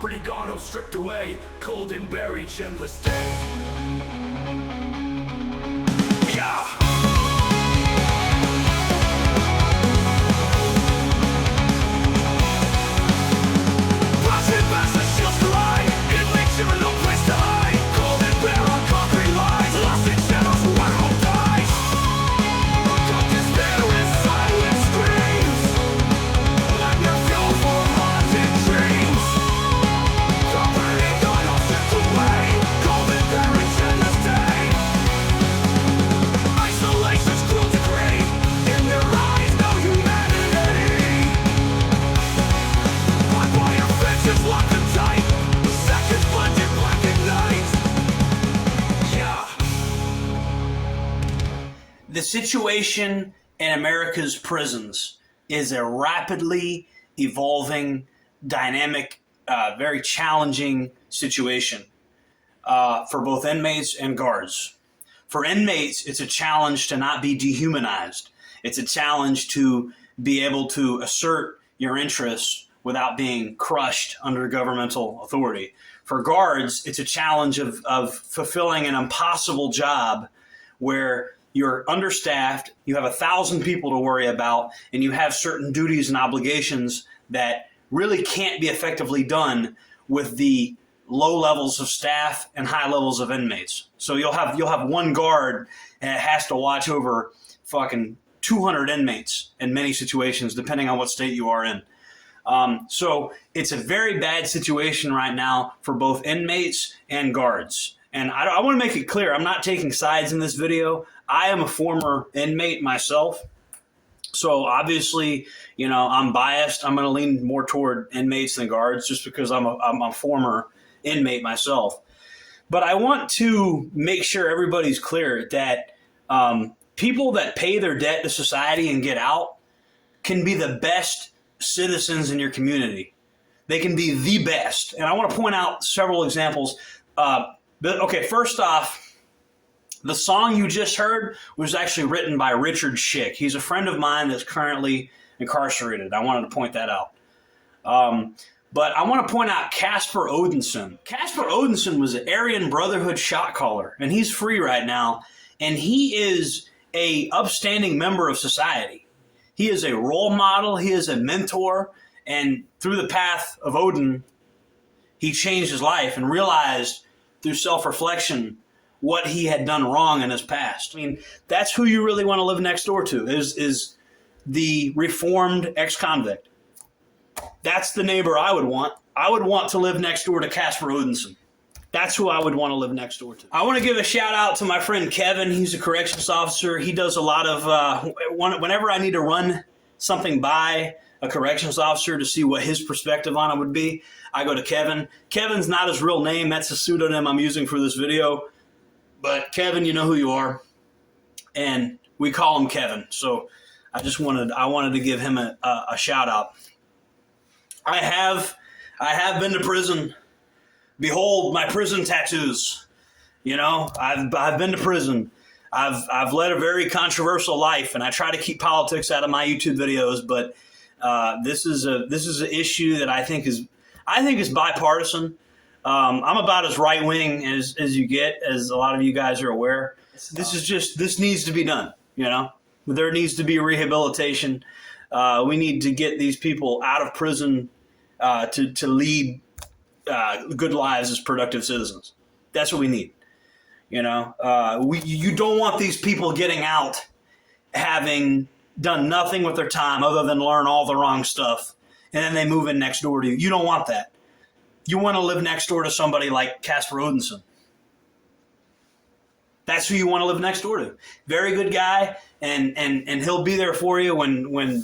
property gone or stripped away, cold and buried, endless day. Yeah. The situation in America's prisons is a rapidly evolving, dynamic, very challenging situation for both inmates and guards. For inmates, it's a challenge to not be dehumanized. It's a challenge to be able to assert your interests without being crushed under governmental authority. For guards, it's a challenge of fulfilling an impossible job where you're understaffed, you have 1,000 people to worry about, and you have certain duties and obligations that really can't be effectively done with the low levels of staff and high levels of inmates. So you'll have one guard and it has to watch over fucking 200 inmates in many situations, depending on what state you are in. So it's a very bad situation right now for both inmates and guards. And I want to make it clear, I'm not taking sides in this video. I am a former inmate myself. So obviously, you know, I'm biased. I'm going to lean more toward inmates than guards just because I'm a former inmate myself. But I want to make sure everybody's clear that people that pay their debt to society and get out can be the best citizens in your community. They can be the best. And I want to point out several examples. Okay, first off, the song you just heard was actually written by Richard Schick. He's a friend of mine that's currently incarcerated. I wanted to point that out. But I want to point out Casper Odinson. Casper Odinson was an Aryan Brotherhood shot caller, and he's free right now. And he is a upstanding member of society. He is a role model. He is a mentor. And through the path of Odin, he changed his life and realized through self-reflection what he had done wrong in his past. I mean, that's who you really want to live next door to, is the reformed ex-convict. That's the neighbor I would want. I would want to live next door to Casper Odinson. That's who I would want to live next door to. I want to give a shout out to my friend Kevin. He's a corrections officer. He does a lot of, whenever I need to run something by a corrections officer to see what his perspective on it would be, I go to Kevin. Kevin's not his real name. That's a pseudonym I'm using for this video. But Kevin, you know who you are. And we call him Kevin. So I wanted to give him a shout out. I have been to prison. Behold my prison tattoos. You know, I've been to prison. I've led a very controversial life, and I try to keep politics out of my YouTube videos, but this is an issue that I think is bipartisan. I'm about as right wing as you get, as a lot of you guys are aware. This needs to be done. You know, there needs to be rehabilitation. We need to get these people out of prison to lead good lives as productive citizens. That's what we need. You know, you don't want these people getting out having done nothing with their time other than learn all the wrong stuff, and then they move in next door to you. You don't want that. You want to live next door to somebody like Casper Odinson. That's who you want to live next door to. Very good guy, and he'll be there for you when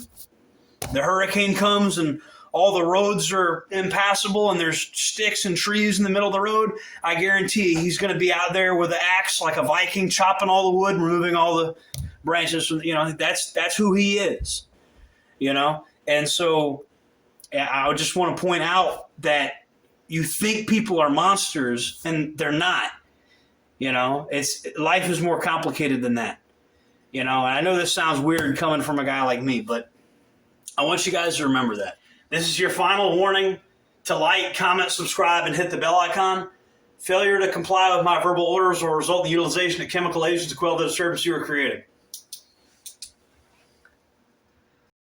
the hurricane comes and all the roads are impassable and there's sticks and trees in the middle of the road. I guarantee he's going to be out there with an axe like a Viking, chopping all the wood, removing all the branches. You know, that's who he is. You know, and so I just want to point out that you think people are monsters and they're not. You know, life is more complicated than that. You know, and I know this sounds weird coming from a guy like me, but I want you guys to remember that. This is your final warning. to like, comment, subscribe, and hit the bell icon. Failure to comply with my verbal orders will result in the utilization of chemical agents to quell the disturbance you are creating.